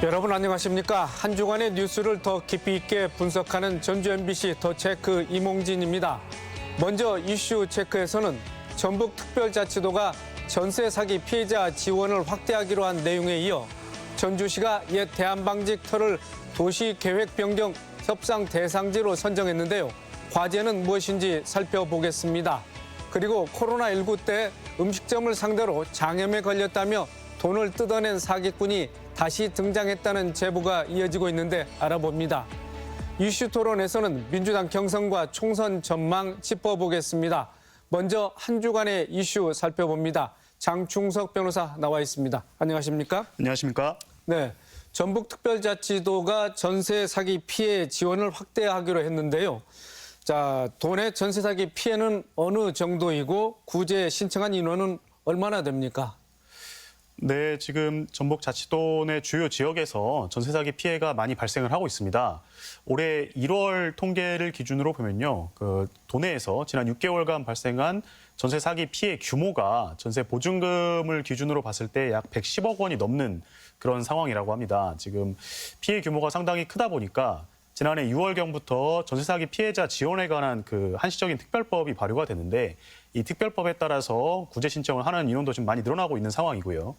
여러분 안녕하십니까? 한 주간의 뉴스를 더 깊이 있게 분석하는 전주 MBC 더 체크 이몽진입니다. 먼저 이슈 체크에서는 전북특별자치도가 전세 사기 피해자 지원을 확대하기로 한 내용에 이어 전주시가 옛 대한방직터를 도시계획 변경 협상 대상지로 선정했는데요. 과제는 무엇인지 살펴보겠습니다. 그리고 코로나19 때 음식점을 상대로 장염에 걸렸다며 돈을 뜯어낸 사기꾼이 다시 등장했다는 제보가 이어지고 있는데 알아봅니다. 이슈 토론에서는 민주당 경선과 총선 전망 짚어보겠습니다. 먼저 한 주간의 이슈 살펴봅니다. 장충석 변호사 나와 있습니다. 안녕하십니까? 안녕하십니까? 네, 전북특별자치도가 전세 사기 피해 지원을 확대하기로 했는데요. 자, 도내 전세 사기 피해는 어느 정도이고 구제 신청한 인원은 얼마나 됩니까? 네, 지금 전북자치도 내 주요 지역에서 전세 사기 피해가 많이 발생을 하고 있습니다. 올해 1월 통계를 기준으로 보면요, 도내에서 지난 6개월간 발생한 전세 사기 피해 규모가 전세 보증금을 기준으로 봤을 때 약 110억 원이 넘는 그런 상황이라고 합니다. 지금 피해 규모가 상당히 크다 보니까 지난해 6월경부터 전세 사기 피해자 지원에 관한 한시적인 특별법이 발효가 됐는데 이 특별법에 따라서 구제 신청을 하는 인원도 좀 많이 늘어나고 있는 상황이고요.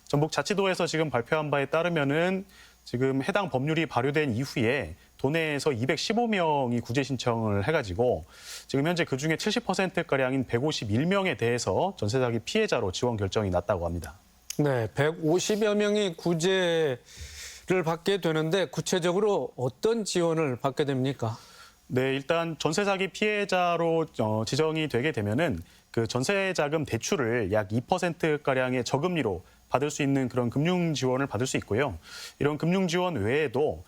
전북자치도에서 지금 발표한 바에 따르면은 지금 해당 법률이 발효된 이후에 도내에서 215명이 구제 신청을 해가지고 지금 현재 그중에 70%가량인 151명에 대해서 전세 사기 피해자로 지원 결정이 났다고 합니다. 네, 150여 명이 구제를 받게 되는데 구체적으로 어떤 지원을 받게 됩니까? 네, 일단 전세 사기 피해자로 지정이 되게 되면은 그 전세 자금 대출을 약 2%가량의 저금리로 받을 수 있는 그런 금융 지원을 받을 수 있고요. 이런 금융 지원 외에도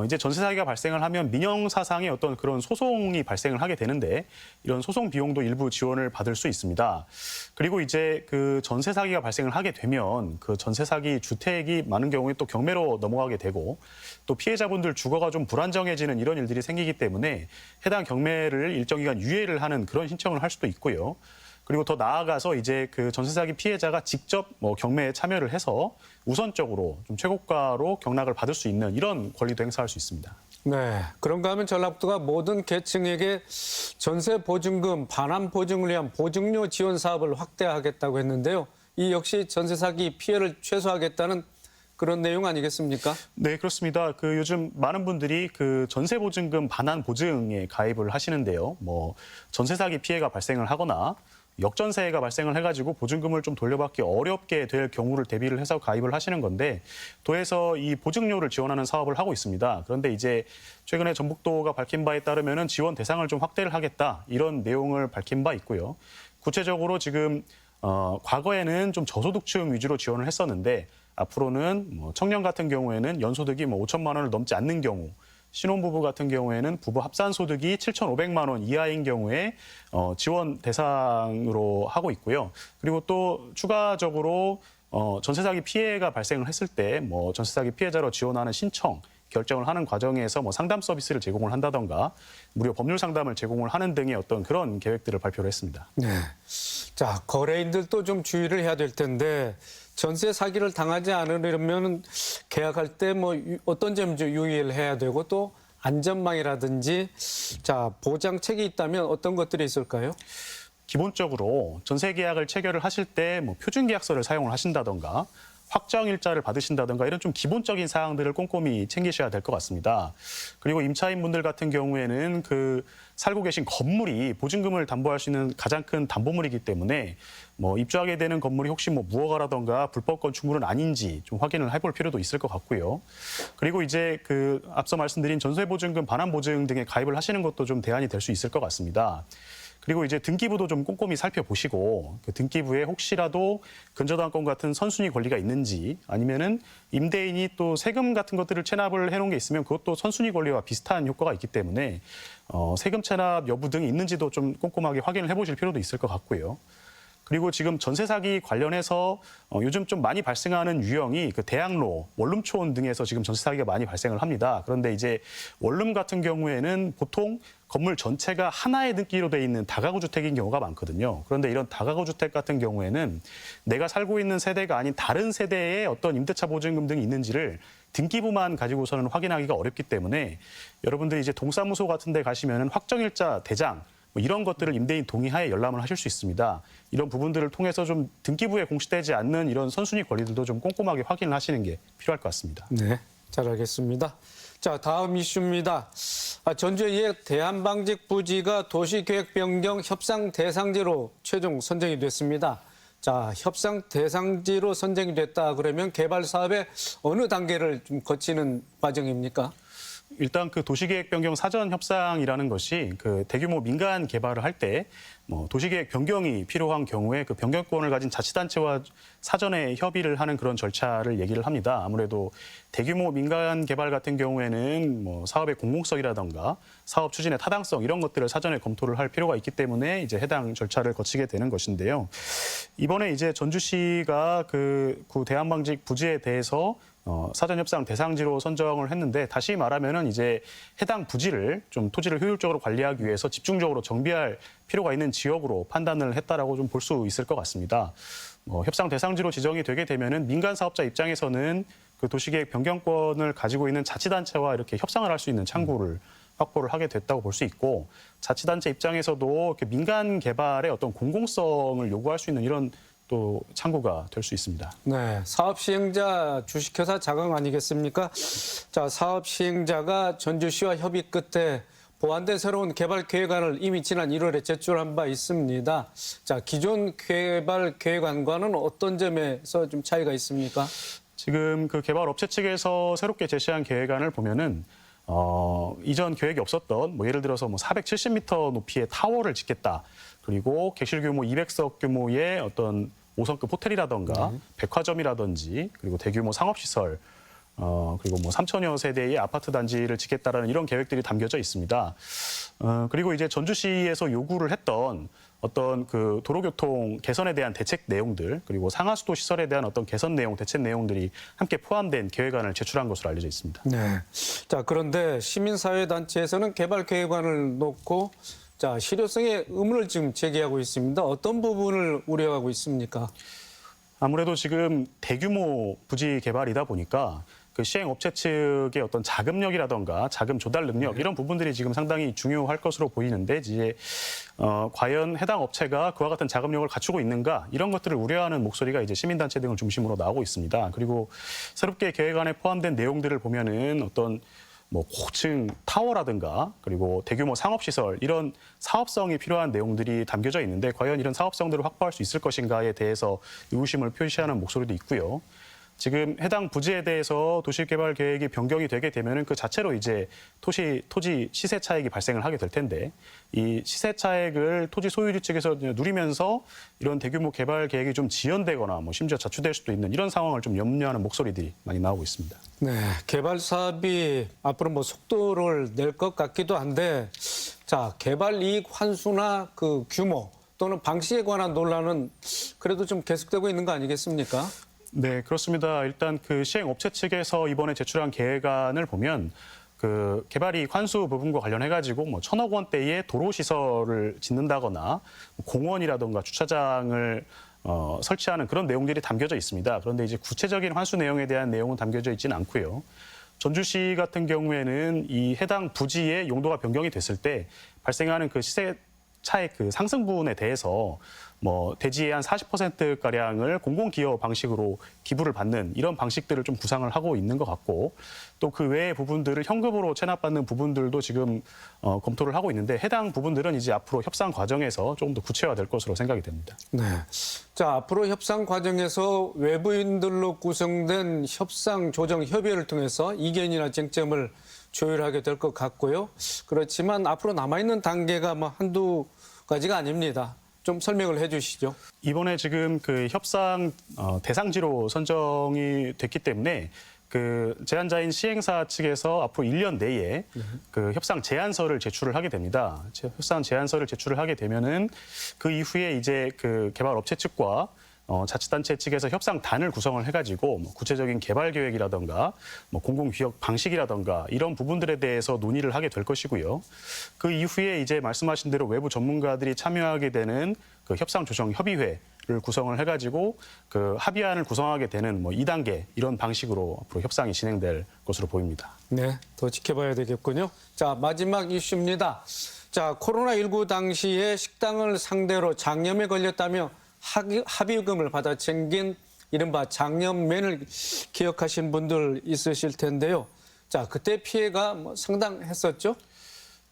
이제 전세 사기가 발생을 하면 민영 사상의 어떤 그런 소송이 발생을 하게 되는데 이런 소송 비용도 일부 지원을 받을 수 있습니다. 그리고 이제 그 전세 사기가 발생을 하게 되면 그 전세 사기 주택이 많은 경우에 또 경매로 넘어가게 되고 또 피해자분들 주거가 좀 불안정해지는 이런 일들이 생기기 때문에 해당 경매를 일정 기간 유예를 하는 그런 신청을 할 수도 있고요. 그리고 더 나아가서 이제 그 전세 사기 피해자가 직접 경매에 참여를 해서 우선적으로 좀 최고가로 경락을 받을 수 있는 이런 권리도 행사할 수 있습니다. 네, 그런가 하면 전라북도가 모든 계층에게 전세 보증금 반환 보증을 위한 보증료 지원 사업을 확대하겠다고 했는데요. 이 역시 전세 사기 피해를 최소화하겠다는 그런 내용 아니겠습니까? 네, 그렇습니다. 요즘 많은 분들이 전세 보증금 반환 보증에 가입을 하시는데요. 전세 사기 피해가 발생을 하거나 역전세가 발생을 해가지고 보증금을 좀 돌려받기 어렵게 될 경우를 대비를 해서 가입을 하시는 건데 도에서 이 보증료를 지원하는 사업을 하고 있습니다. 그런데 이제 최근에 전북도가 밝힌 바에 따르면은 지원 대상을 좀 확대를 하겠다 이런 내용을 밝힌 바 있고요. 구체적으로 지금 과거에는 좀 저소득층 위주로 지원을 했었는데 앞으로는 청년 같은 경우에는 연소득이 5천만 원을 넘지 않는 경우 신혼부부 같은 경우에는 부부 합산 소득이 7,500만 원 이하인 경우에 지원 대상으로 하고 있고요. 그리고 또 추가적으로 전세 사기 피해가 발생을 했을 때 전세 사기 피해자로 지원하는 신청 결정을 하는 과정에서 상담 서비스를 제공을 한다던가 무료 법률 상담을 제공을 하는 등의 어떤 그런 계획들을 발표를 했습니다. 네. 자, 거래인들도 좀 주의를 해야 될 텐데 전세 사기를 당하지 않으려면 계약할 때 어떤 점 유의를 해야 되고 또 안전망이라든지 자, 보장책이 있다면 어떤 것들이 있을까요? 기본적으로 전세 계약을 체결을 하실 때 표준 계약서를 사용을 하신다던가 확정 일자를 받으신다든가 이런 좀 기본적인 사항들을 꼼꼼히 챙기셔야 될 것 같습니다. 그리고 임차인분들 같은 경우에는 살고 계신 건물이 보증금을 담보할 수 있는 가장 큰 담보물이기 때문에 입주하게 되는 건물이 혹시 무허가라든가 불법 건축물은 아닌지 좀 확인을 해볼 필요도 있을 것 같고요. 그리고 이제 앞서 말씀드린 전세보증금 반환 보증 등에 가입을 하시는 것도 좀 대안이 될 수 있을 것 같습니다. 그리고 이제 등기부도 좀 꼼꼼히 살펴보시고 등기부에 혹시라도 근저당권 같은 선순위 권리가 있는지 아니면은 임대인이 또 세금 같은 것들을 체납을 해놓은 게 있으면 그것도 선순위 권리와 비슷한 효과가 있기 때문에 세금 체납 여부 등이 있는지도 좀 꼼꼼하게 확인을 해보실 필요도 있을 것 같고요. 그리고 지금 전세 사기 관련해서 요즘 좀 많이 발생하는 유형이 대학로, 원룸촌 등에서 지금 전세 사기가 많이 발생을 합니다. 그런데 이제 원룸 같은 경우에는 보통 건물 전체가 하나의 등기로 돼 있는 다가구 주택인 경우가 많거든요. 그런데 이런 다가구 주택 같은 경우에는 내가 살고 있는 세대가 아닌 다른 세대의 어떤 임대차 보증금 등이 있는지를 등기부만 가지고서는 확인하기가 어렵기 때문에 여러분들이 이제 동사무소 같은 데 가시면 확정일자 대장 뭐 이런 것들을 임대인 동의하에 열람을 하실 수 있습니다. 이런 부분들을 통해서 좀 등기부에 공시되지 않는 이런 선순위 권리들도 좀 꼼꼼하게 확인을 하시는 게 필요할 것 같습니다. 네, 잘 알겠습니다. 자, 다음 이슈입니다. 전주의 대한방직 부지가 도시계획 변경 협상 대상지로 최종 선정이 됐습니다. 자, 협상 대상지로 선정이 됐다 그러면 개발 사업의 어느 단계를 좀 거치는 과정입니까? 일단 그 도시계획 변경 사전 협상이라는 것이 그 대규모 민간 개발을 할 때 뭐 도시계획 변경이 필요한 경우에 그 변경권을 가진 자치단체와 사전에 협의를 하는 그런 절차를 얘기를 합니다. 아무래도 대규모 민간 개발 같은 경우에는 뭐 사업의 공공성이라던가 사업 추진의 타당성 이런 것들을 사전에 검토를 할 필요가 있기 때문에 이제 해당 절차를 거치게 되는 것인데요. 이번에 이제 전주시가 그 구 대한방직 부지에 대해서 사전 협상 대상지로 선정을 했는데 다시 말하면은 이제 해당 부지를 좀 토지를 효율적으로 관리하기 위해서 집중적으로 정비할 필요가 있는 지역으로 판단을 했다라고 좀 볼 수 있을 것 같습니다. 협상 대상지로 지정이 되게 되면은 민간 사업자 입장에서는 그 도시계획 변경권을 가지고 있는 자치단체와 이렇게 협상을 할 수 있는 창구를 확보를 하게 됐다고 볼 수 있고 자치단체 입장에서도 민간 개발의 어떤 공공성을 요구할 수 있는 이런 또 창구가 될 수 있습니다. 네, 사업 시행자 주식회사 자강 아니겠습니까? 자, 사업 시행자가 전주시와 협의 끝에 보완된 새로운 개발 계획안을 이미 지난 1월에 제출한 바 있습니다. 자, 기존 개발 계획안과는 어떤 점에서 좀 차이가 있습니까? 지금 그 개발 업체 측에서 새롭게 제시한 계획안을 보면은 이전 계획이 없었던 뭐 예를 들어서 뭐 470m 높이의 타워를 짓겠다. 그리고 객실 규모 200석 규모의 어떤 5성급 호텔이라던가 백화점이라든지 그리고 대규모 상업시설 그리고 뭐 3천여 세대의 아파트 단지를 짓겠다라는 이런 계획들이 담겨져 있습니다. 그리고 이제 전주시에서 요구를 했던 어떤 그 도로교통 개선에 대한 대책 내용들 그리고 상하수도 시설에 대한 어떤 개선 내용, 대책 내용들이 함께 포함된 계획안을 제출한 것으로 알려져 있습니다. 네. 자, 그런데 시민사회단체에서는 개발 계획안을 놓고 자, 실효성에 의문을 지금 제기하고 있습니다. 어떤 부분을 우려하고 있습니까? 아무래도 지금 대규모 부지 개발이다 보니까 그 시행업체 측의 어떤 자금력이라던가 자금 조달 능력 이런 부분들이 지금 상당히 중요할 것으로 보이는데 이제 과연 해당 업체가 그와 같은 자금력을 갖추고 있는가 이런 것들을 우려하는 목소리가 이제 시민단체 등을 중심으로 나오고 있습니다. 그리고 새롭게 계획안에 포함된 내용들을 보면은 어떤 뭐 고층 타워라든가 그리고 대규모 상업시설 이런 사업성이 필요한 내용들이 담겨져 있는데 과연 이런 사업성들을 확보할 수 있을 것인가에 대해서 의구심을 표시하는 목소리도 있고요. 지금 해당 부지에 대해서 도시개발 계획이 변경이 되게 되면은 그 자체로 이제 토지 시세 차익이 발생을 하게 될 텐데 이 시세 차익을 토지 소유주 측에서 누리면서 이런 대규모 개발 계획이 좀 지연되거나 뭐 심지어 자초될 수도 있는 이런 상황을 좀 염려하는 목소리들이 많이 나오고 있습니다. 네, 개발 사업이 앞으로 뭐 속도를 낼 것 같기도 한데 자, 개발 이익 환수나 그 규모 또는 방식에 관한 논란은 그래도 좀 계속되고 있는 거 아니겠습니까? 네, 그렇습니다. 일단 그 시행업체 측에서 이번에 제출한 계획안을 보면 그 개발이익 환수 부분과 관련해가지고 뭐 1,000억 원대의 도로 시설을 짓는다거나 공원이라든가 주차장을 설치하는 그런 내용들이 담겨져 있습니다. 그런데 이제 구체적인 환수 내용에 대한 내용은 담겨져 있지는 않고요. 전주시 같은 경우에는 이 해당 부지의 용도가 변경이 됐을 때 발생하는 그 시세 차액 그 상승분에 대해서 뭐 대지의 한 40%가량을 공공기여 방식으로 기부를 받는 이런 방식들을 좀 구상을 하고 있는 것 같고 또 그 외의 부분들을 현금으로 체납받는 부분들도 지금 검토를 하고 있는데 해당 부분들은 이제 앞으로 협상 과정에서 조금 더 구체화될 것으로 생각이 됩니다. 네. 자, 앞으로 협상 과정에서 외부인들로 구성된 협상 조정 협의회를 통해서 이견이나 쟁점을 조율하게 될 것 같고요. 그렇지만 앞으로 남아있는 단계가 뭐 한두 가지가 아닙니다. 좀 설명을 해 주시죠. 이번에 지금 그 협상 대상지로 선정이 됐기 때문에 그 제안자인 시행사 측에서 앞으로 1년 내에 그 협상 제안서를 제출을 하게 됩니다. 협상 제안서를 제출을 하게 되면은 그 이후에 이제 그 개발 업체 측과 자치단체 측에서 협상단을 구성을 해가지고 뭐 구체적인 개발 계획이라든가 뭐 공공기업 방식이라든가 이런 부분들에 대해서 논의를 하게 될 것이고요. 그 이후에 이제 말씀하신 대로 외부 전문가들이 참여하게 되는 그 협상조정협의회를 구성을 해가지고 그 합의안을 구성하게 되는 뭐 2단계 이런 방식으로 앞으로 협상이 진행될 것으로 보입니다. 네, 더 지켜봐야 되겠군요. 자, 마지막 이슈입니다. 자, 코로나19 당시에 식당을 상대로 장염에 걸렸다며 합의금을 받아 챙긴 이른바 장염맨을 기억하신 분들 있으실 텐데요. 자, 그때 피해가 뭐 상당했었죠?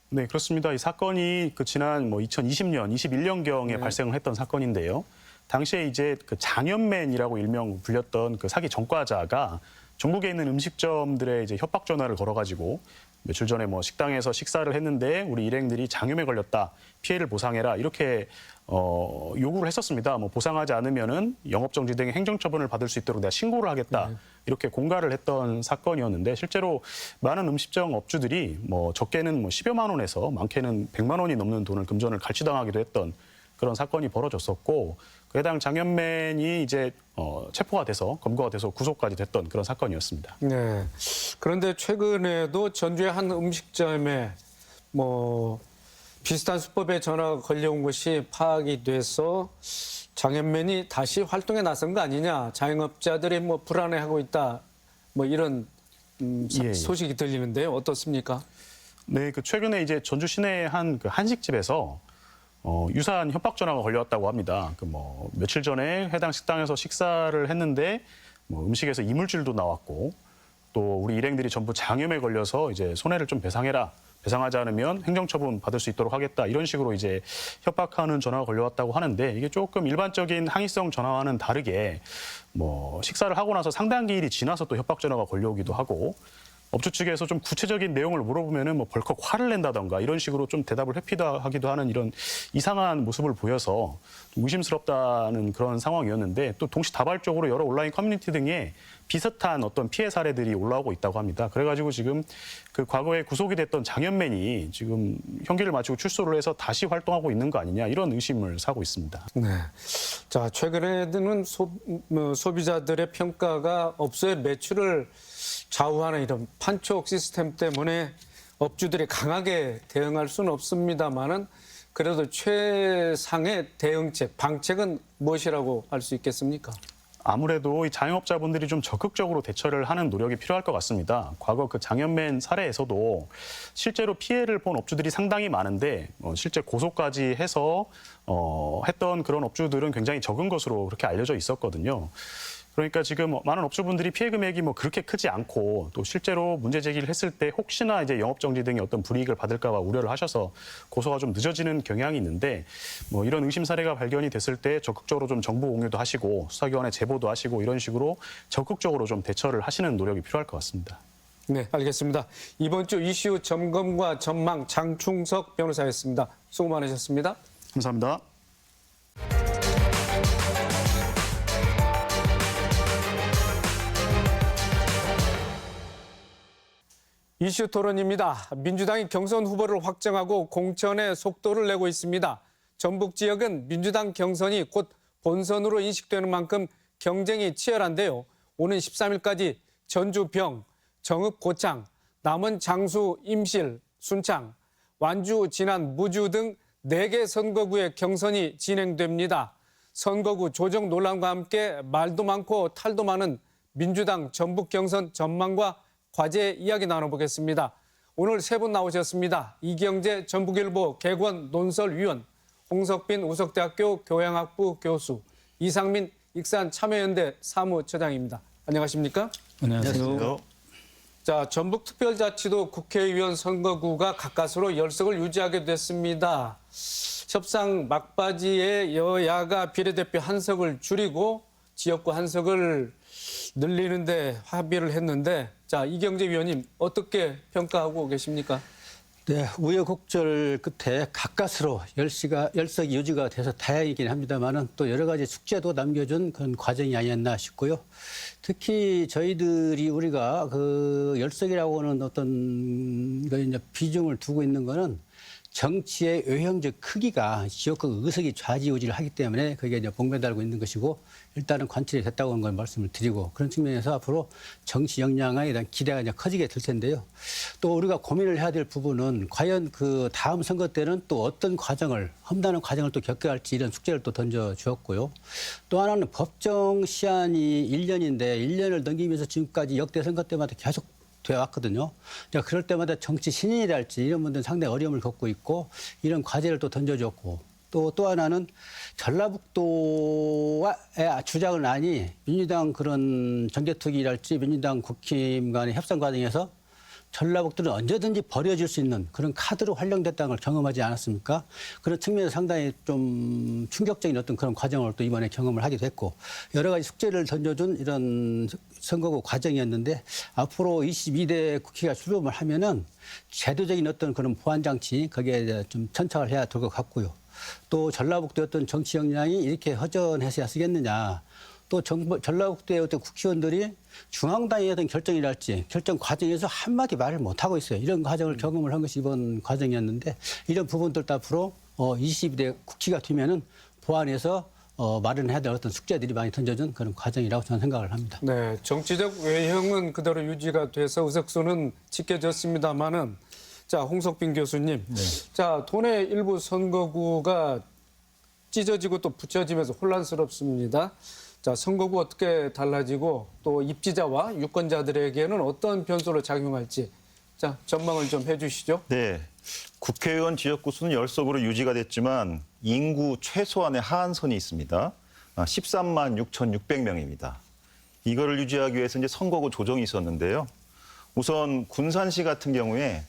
네, 그렇습니다. 이 사건이 그 지난 뭐 2020년, 21년경에 발생을 했던 사건인데요. 당시에 이제 그 장염맨이라고 일명 불렸던 그 사기 전과자가 전국에 있는 음식점들에 이제 협박 전화를 걸어가지고 며칠 전에 뭐 식당에서 식사를 했는데 우리 일행들이 장염에 걸렸다, 피해를 보상해라 이렇게 요구를 했었습니다. 뭐 보상하지 않으면은 영업정지 등의 행정처분을 받을 수 있도록 내가 신고를 하겠다 이렇게 공갈을 했던 사건이었는데 실제로 많은 음식점 업주들이 뭐 적게는 뭐 10여만 원에서 많게는 100만 원이 넘는 돈을 금전을 갈취당하기도 했던 그런 사건이 벌어졌었고 그 해당 장염맨이 이제 체포가 돼서 검거가 돼서 구속까지 됐던 그런 사건이었습니다. 네. 그런데 최근에도 전주의 한 음식점에 뭐 비슷한 수법에 전화가 걸려온 것이 파악이 돼서 장염맨이 다시 활동에 나선 거 아니냐, 자영업자들이 뭐 불안해하고 있다, 뭐 이런 예. 소식이 들리는데요. 어떻습니까? 네, 그 최근에 이제 전주 시내의 한 그 한식집에서 유사한 협박 전화가 걸려왔다고 합니다. 그 뭐 며칠 전에 해당 식당에서 식사를 했는데 뭐 음식에서 이물질도 나왔고 또 우리 일행들이 전부 장염에 걸려서 이제 손해를 좀 배상해라. 배상하지 않으면 행정처분 받을 수 있도록 하겠다. 이런 식으로 이제 협박하는 전화가 걸려왔다고 하는데 이게 조금 일반적인 항의성 전화와는 다르게 뭐 식사를 하고 나서 상당 기일이 지나서 또 협박 전화가 걸려오기도 하고 업주 측에서 좀 구체적인 내용을 물어보면은 뭐 벌컥 화를 낸다던가 이런 식으로 좀 대답을 회피하기도 하는 이런 이상한 모습을 보여서 좀 의심스럽다는 그런 상황이었는데 또 동시다발적으로 여러 온라인 커뮤니티 등에 비슷한 어떤 피해 사례들이 올라오고 있다고 합니다. 그래가지고 지금 그 과거에 구속이 됐던 장염맨이 지금 형기를 마치고 출소를 해서 다시 활동하고 있는 거 아니냐 이런 의심을 사고 있습니다. 네. 자, 최근에는 소비자들의 평가가 업소의 매출을 좌우하는 이런 판촉 시스템 때문에 업주들이 강하게 대응할 수는 없습니다만은 그래도 최상의 대응책, 방책은 무엇이라고 할 수 있겠습니까? 아무래도 이 자영업자분들이 좀 적극적으로 대처를 하는 노력이 필요할 것 같습니다. 과거 그 장염맨 사례에서도 실제로 피해를 본 업주들이 상당히 많은데 실제 고소까지 해서 했던 그런 업주들은 굉장히 적은 것으로 그렇게 알려져 있었거든요. 그러니까 지금 많은 업주분들이 피해 금액이 뭐 그렇게 크지 않고 또 실제로 문제 제기를 했을 때 혹시나 이제 영업정지 등의 어떤 불이익을 받을까 봐 우려를 하셔서 고소가 좀 늦어지는 경향이 있는데 뭐 이런 의심 사례가 발견이 됐을 때 적극적으로 좀 정보 공유도 하시고 수사기관에 제보도 하시고 이런 식으로 적극적으로 좀 대처를 하시는 노력이 필요할 것 같습니다. 네, 알겠습니다. 이번 주 이슈 점검과 전망 장충석 변호사였습니다. 수고 많으셨습니다. 감사합니다. 이슈 토론입니다. 민주당이 경선 후보를 확정하고 공천에 속도를 내고 있습니다. 전북 지역은 민주당 경선이 곧 본선으로 인식되는 만큼 경쟁이 치열한데요. 오는 13일까지 전주 병, 정읍 고창, 남원 장수 임실, 순창, 완주 진안 무주 등 4개 선거구의 경선이 진행됩니다. 선거구 조정 논란과 함께 말도 많고 탈도 많은 민주당 전북 경선 전망과 과제 이야기 나눠보겠습니다. 오늘 3분 나오셨습니다. 이경재 전북일보 개관 논설위원, 홍석빈 우석대학교 교양학부 교수, 이상민 익산 참여연대 사무처장입니다. 안녕하십니까? 안녕하세요. 자, 전북특별자치도 국회의원 선거구가 가까스로 열석을 유지하게 됐습니다. 협상 막바지에 여야가 비례대표 한 석을 줄이고 지역구 한 석을 늘리는데 합의를 했는데, 자, 이경재 위원님 어떻게 평가하고 계십니까? 네, 우여곡절 끝에 가까스로 열석이 유지가 돼서 다행이긴 합니다만은 또 여러 가지 숙제도 남겨준 그런 과정이 아니었나 싶고요. 특히 우리가 그 열석이라고 하는 어떤 이제 비중을 두고 있는 거는 정치의 외형적 크기가 지역구 의석이 좌지우지를 하기 때문에 그게 이제 봉변달고 있는 것이고 일단은 관철이 됐다고 하는 걸 말씀을 드리고 그런 측면에서 앞으로 정치 역량에 대한 기대가 이제 커지게 될 텐데요. 또 우리가 고민을 해야 될 부분은 과연 그 다음 선거 때는 또 어떤 과정을 험난한 과정을 또 겪어야 할지 이런 숙제를 또 던져 주었고요. 또 하나는 법정 시한이 1년인데 1년을 넘기면서 지금까지 역대 선거 때마다 계속 되어왔거든요. 그럴 때마다 정치 신인이랄지 이런 분들은 상당히 어려움을 겪고 있고 이런 과제를 또 던져줬고 또 하나는 전라북도의 주장을 아니 민주당 그런 정개특위랄지 민주당 국힘 간의 협상 과정에서 전라북도는 언제든지 버려질 수 있는 그런 카드로 활용됐다는 걸 경험하지 않았습니까? 그런 측면에서 상당히 좀 충격적인 어떤 그런 과정을 또 이번에 경험을 하게 됐고 여러 가지 숙제를 던져준 이런 선거구 과정이었는데 앞으로 22대 국회가 출범을 하면은 제도적인 어떤 그런 보완 장치 거기에 좀 천착을 해야 될 것 같고요. 또 전라북도의 어떤 정치 역량이 이렇게 허전해서야 쓰겠느냐. 또 전라북도의 어떤 국회의원들이 중앙당의 어떤 결정이랄지 결정 과정에서 한마디 말을 못하고 있어요. 이런 과정을 경험을 한 것이 이번 과정이었는데 이런 부분들도 앞으로 22대 국회가 되면은 보완해서 마련해야 될 어떤 숙제들이 많이 던져준 그런 과정이라고 저는 생각을 합니다. 네, 정치적 외형은 그대로 유지가 돼서 의석수는 지켜졌습니다마는 자, 홍석빈 교수님. 자, 도내 일부 선거구가 찢어지고 또 붙여지면서 혼란스럽습니다. 자, 선거구 어떻게 달라지고 또 입지자와 유권자들에게는 어떤 변수로 작용할지 자, 전망을 좀 해주시죠. 네, 국회의원 지역구 수는 10석으로 유지가 됐지만 인구 최소한의 하한선이 있습니다. 13만 6,600명입니다. 이거를 유지하기 위해서 이제 선거구 조정이 있었는데요. 우선 군산시 같은 경우에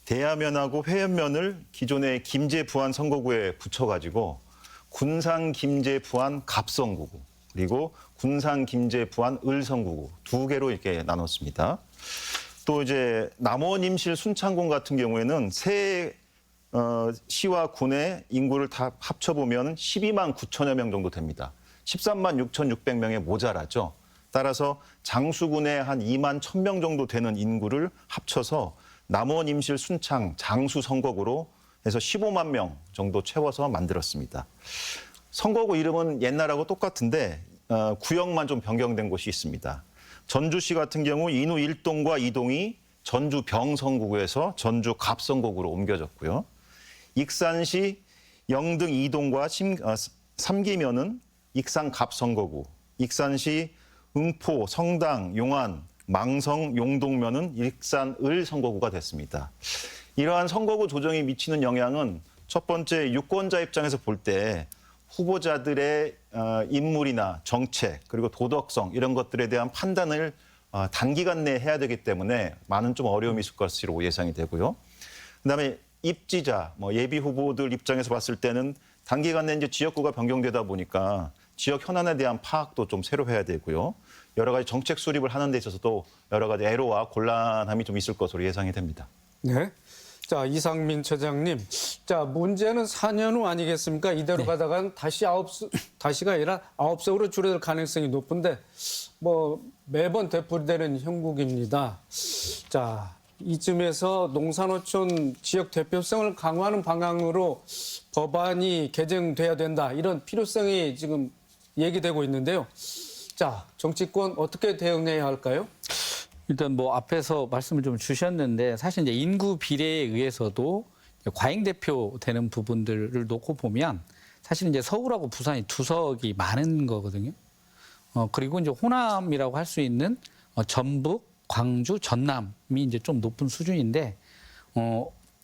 대야면하고 회연면을 기존의 김제 부안 선거구에 붙여가지고 군산 김제 부안 갑선거구 그리고 군산 김제 부안 을선거구 두 개로 이렇게 나눴습니다. 또 이제 남원 임실 순창군 같은 경우에는 세 시와 군의 인구를 다 합쳐보면 12만 9천여 명 정도 됩니다. 13만 6,600명에 모자라죠. 따라서 장수군의 한 2만 1,000명 정도 되는 인구를 합쳐서 남원 임실 순창 장수 선거구로 해서 15만 명 정도 채워서 만들었습니다. 선거구 이름은 옛날하고 똑같은데 구역만 좀 변경된 곳이 있습니다. 전주시 같은 경우 인우 1동과 2동이 전주 병선거구에서 전주 갑선거구로 옮겨졌고요. 익산시 영등 2동과 3기면은 익산 갑선거구, 익산시 응포, 성당, 용안, 망성, 용동면은 익산 을 선거구가 됐습니다. 이러한 선거구 조정이 미치는 영향은 첫 번째 유권자 입장에서 볼 때 후보자들의 인물이나 정책 그리고 도덕성 이런 것들에 대한 판단을 단기간 내에 해야 되기 때문에 많은 좀 어려움이 있을 것으로 예상이 되고요. 그다음에 입지자, 예비 후보들 입장에서 봤을 때는 단기간 내에 이제 지역구가 변경되다 보니까 지역 현안에 대한 파악도 좀 새로 해야 되고요. 여러 가지 정책 수립을 하는 데 있어서도 여러 가지 애로와 곤란함이 좀 있을 것으로 예상이 됩니다. 네. 자, 이상민 처장님. 자, 문제는 4년 후 아니겠습니까? 이대로 가다가는 다시가 아니라 9석으로 줄어들 가능성이 높은데 매번 되풀이되는 형국입니다. 자, 이쯤에서 농산어촌 지역 대표성을 강화하는 방향으로 법안이 개정돼야 된다. 이런 필요성이 지금 얘기되고 있는데요. 자, 정치권 어떻게 대응해야 할까요? 일단 앞에서 말씀을 좀 주셨는데 사실 이제 인구 비례에 의해서도 과잉 대표 되는 부분들을 놓고 보면 사실 이제 서울하고 부산이 2석이 많은 거거든요. 그리고 이제 호남이라고 할 수 있는 전북, 광주, 전남이 이제 좀 높은 수준인데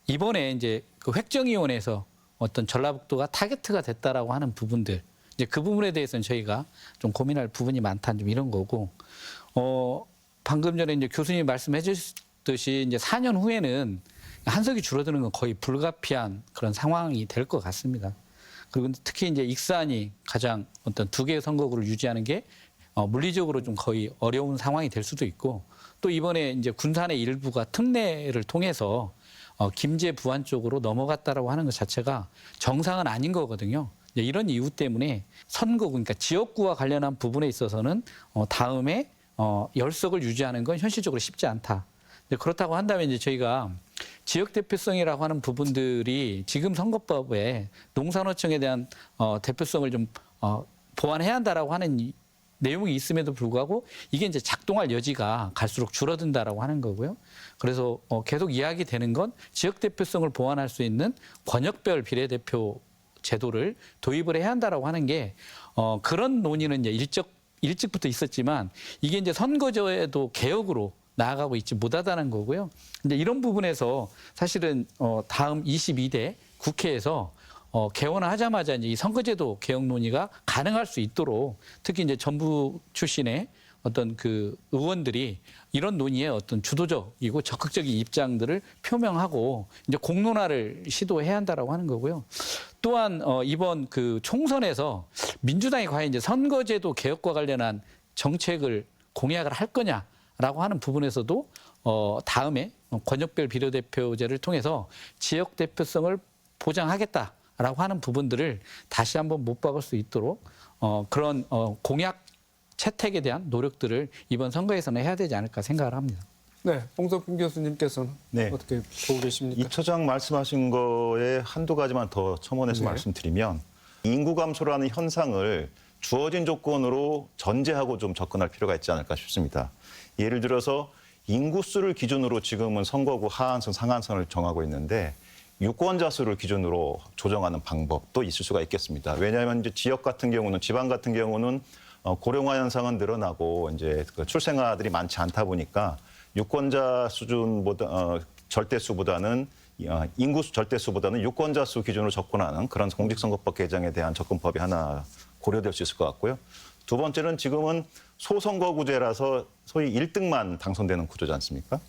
이번에 이제 그 획정위원회에서 어떤 전라북도가 타겟트가 됐다라고 하는 부분들 이제 그 부분에 대해서는 저희가 좀 고민할 부분이 많다는 좀 이런 거고 방금 전에 이제 교수님 말씀해 주셨듯이 이제 4년 후에는 한석이 줄어드는 건 거의 불가피한 그런 상황이 될 것 같습니다. 그리고 특히 이제 익산이 가장 어떤 2개의 선거구를 유지하는 게 물리적으로 좀 거의 어려운 상황이 될 수도 있고 또 이번에 이제 군산의 일부가 특례를 통해서 김제 부안 쪽으로 넘어갔다라고 하는 것 자체가 정상은 아닌 거거든요. 이런 이유 때문에 선거구, 그러니까 지역구와 관련한 부분에 있어서는 다음에 10석을 유지하는 건 현실적으로 쉽지 않다. 그렇다고 한다면 이제 저희가 지역 대표성이라고 하는 부분들이 지금 선거법에 농산어청에 대한 대표성을 좀 보완해야 한다라고 하는 내용이 있음에도 불구하고 이게 이제 작동할 여지가 갈수록 줄어든다라고 하는 거고요. 그래서 계속 이야기되는 건 지역 대표성을 보완할 수 있는 권역별 비례대표 제도를 도입을 해야 한다라고 하는 게 그런 논의는 이제 일찍부터 있었지만 이게 이제 선거제도 개혁으로 나아가고 있지 못하다는 거고요. 이제 이런 부분에서 사실은 다음 22대 국회에서 개원을 하자마자 이제 이 선거제도 개혁 논의가 가능할 수 있도록 특히 이제 전부 출신의 어떤 그 의원들이 이런 논의에 어떤 주도적이고 적극적인 입장들을 표명하고 이제 공론화를 시도해야 한다라고 하는 거고요. 또한 이번 그 총선에서 민주당이 과연 이제 선거제도 개혁과 관련한 정책을 공약을 할 거냐라고 하는 부분에서도 다음에 권역별 비례대표제를 통해서 지역 대표성을 보장하겠다라고 하는 부분들을 다시 한번 못 박을 수 있도록 그런 공약 채택에 대한 노력들을 이번 선거에서는 해야 되지 않을까 생각을 합니다. 네, 홍석균 교수님께서는 네. 어떻게 보고 계십니까? 이 처장 말씀하신 거에 한두 가지만 더 첨언해서 네. 말씀드리면 인구 감소라는 현상을 주어진 조건으로 전제하고 좀 접근할 필요가 있지 않을까 싶습니다. 예를 들어서 인구수를 기준으로 지금은 선거구 하한선, 상한선을 정하고 있는데 유권자 수를 기준으로 조정하는 방법도 있을 수가 있겠습니다. 왜냐하면 이제 지역 같은 경우는 지방 같은 경우는 고령화 현상은 늘어나고 이제 그 출생아들이 많지 않다 보니까 유권자 수준보다 절대수보다는 인구수 절대수보다는 유권자 수 기준으로 접근하는 그런 공직선거법 개정에 대한 접근법이 하나 고려될 수 있을 것 같고요. 두 번째는 지금은 소선거구제라서 소위 1등만 당선되는 구조지 않습니까?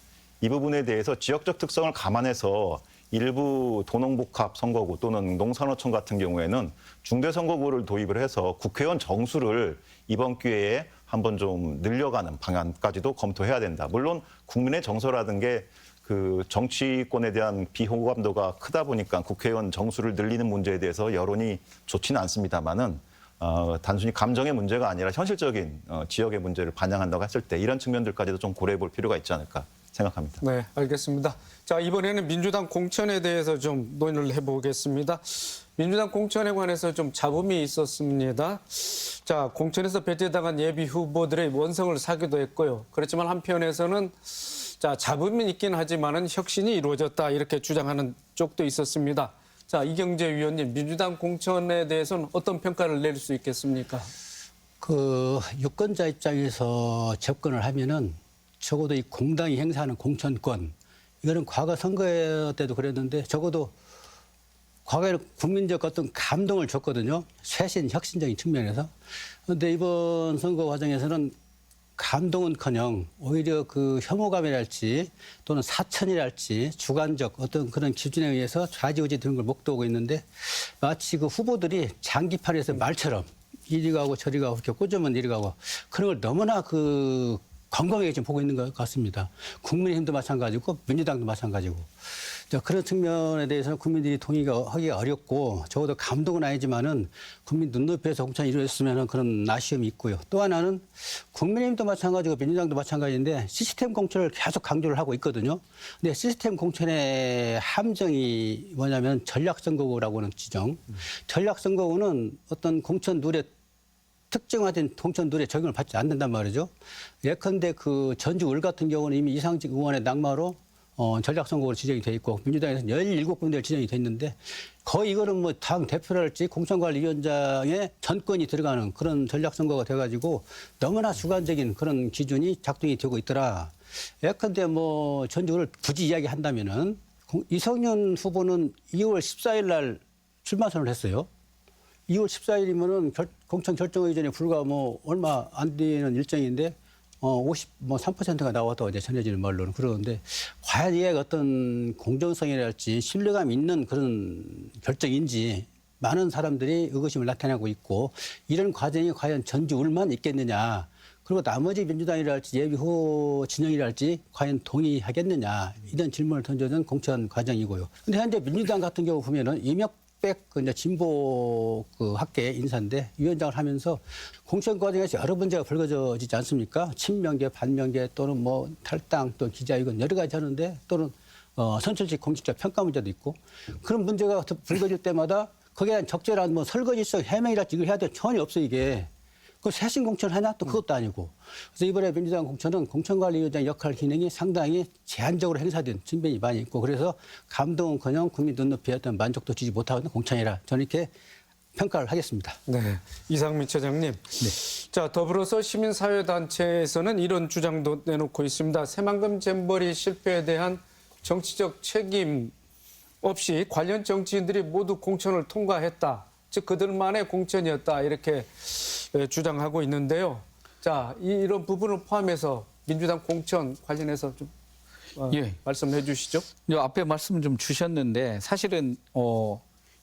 이 부분에 대해서 지역적 특성을 감안해서 일부 도농복합 선거구 또는 농산어촌 같은 경우에는 중대선거구를 도입을 해서 국회의원 정수를 이번 기회에 한번 좀 늘려가는 방안까지도 검토해야 된다. 물론 국민의 정서라든 게 그 정치권에 대한 비호감도가 크다 보니까 국회의원 정수를 늘리는 문제에 대해서 여론이 좋지는 않습니다만은 단순히 감정의 문제가 아니라 현실적인 지역의 문제를 반영한다고 했을 때 이런 측면들까지도 좀 고려해 볼 필요가 있지 않을까 생각합니다. 네, 알겠습니다. 자, 이번에는 민주당 공천에 대해서 좀 논의를 해보겠습니다. 민주당 공천에 관해서 좀 잡음이 있었습니다. 자, 공천에서 배제당한 예비 후보들의 원성을 사기도 했고요. 그렇지만 한편에서는 자, 잡음이 있긴 하지만은 혁신이 이루어졌다 이렇게 주장하는 쪽도 있었습니다. 자, 이경재 위원님, 민주당 공천에 대해서는 어떤 평가를 내릴 수 있겠습니까? 그 유권자 입장에서 접근을 하면은 적어도 이 공당이 행사하는 공천권, 이거는 과거 선거 때도 그랬는데 적어도 과거에는 국민적 어떤 감동을 줬거든요. 쇄신, 혁신적인 측면에서. 그런데 이번 선거 과정에서는 감동은커녕 오히려 그 혐오감이랄지 또는 사천이랄지 주관적 어떤 그런 기준에 의해서 좌지우지 되는 걸 목도하고 있는데 마치 그 후보들이 장기판에서 말처럼 이리 가고 저리 가고 이렇게 꽂으면 이리 가고 그런 걸 너무나 그 건강하게 지금 보고 있는 것 같습니다. 국민의힘도 마찬가지고 민주당도 마찬가지고. 자, 그런 측면에 대해서는 국민들이 동의하기가 어렵고 적어도 감동은 아니지만은 국민 눈높이에서 공천이 이루어졌으면 그런 아쉬움이 있고요. 또 하나는 국민의힘도 마찬가지고 민주당도 마찬가지인데 시스템 공천을 계속 강조를 하고 있거든요. 근데 시스템 공천의 함정이 뭐냐면 전략선거구라고 하는 지정. 전략선거구는 어떤 공천 룰에 특정화된 공천 룰에 적용을 받지 않는단 말이죠. 예컨대 그 전주 을 같은 경우는 이미 이상직 의원의 낙마로 전략선거구로 지정이 돼 있고 민주당에서는 17군데를 지정이 돼 있는데 거의 이거는 뭐 당 대표랄지 공천관리위원장의 전권이 들어가는 그런 전략선거가 돼가지고 너무나 주관적인 그런 기준이 작동이 되고 있더라. 예컨대 뭐 전주를 굳이 이야기한다면은 이성윤 후보는 2월 14일 날 출마 선언을 했어요. 2월 14일이면은 공천 결정하기 전에 불과 뭐 얼마 안 되는 일정인데 3%가 나왔다고 이제 전해지는 말로는 그러는데 과연 이게 어떤 공정성이랄지 신뢰감 있는 그런 결정인지 많은 사람들이 의구심을 나타내고 있고 이런 과정이 과연 전주 울만 있겠느냐 그리고 나머지 민주당이랄지 예비 후보 진영이랄지 과연 동의하겠느냐 이런 질문을 던져준 공천 과정이고요. 근데 현재 민주당 같은 경우 보면은 이명백 이제 진보 그 학계 인사인데 위원장을 하면서 공천 과정에서 여러 문제가 불거지지 않습니까? 친명계, 반명계 또는 뭐 탈당 또 기자회견 여러 가지 하는데 또는 선출직 공직자 평가 문제도 있고 그런 문제가 불거질 때마다 거기에 대한 적절한 뭐 설거지성 해명이랄지 이걸 해야 돼 전혀 없어 이게. 그 새신 공천을 하냐? 또 그것도 아니고. 그래서 이번에 민주당 공천은 공천관리위원장 역할 기능이 상당히 제한적으로 행사된 측면이 많이 있고 그래서 감동은커녕 국민 눈높이에 어떤 만족도 주지 못하고 있는 공천이라 저는 이렇게 평가를 하겠습니다. 네, 이상민 처장님. 자, 더불어서 시민사회단체에서는 이런 주장도 내놓고 있습니다. 새만금 잼버리 실패에 대한 정치적 책임 없이 관련 정치인들이 모두 공천을 통과했다. 즉 그들만의 공천이었다. 이렇게 주장하고 있는데요. 자, 이런 부분을 포함해서 민주당 공천 관련해서 좀 예. 말씀해 주시죠. 앞에 말씀을 좀 주셨는데 사실은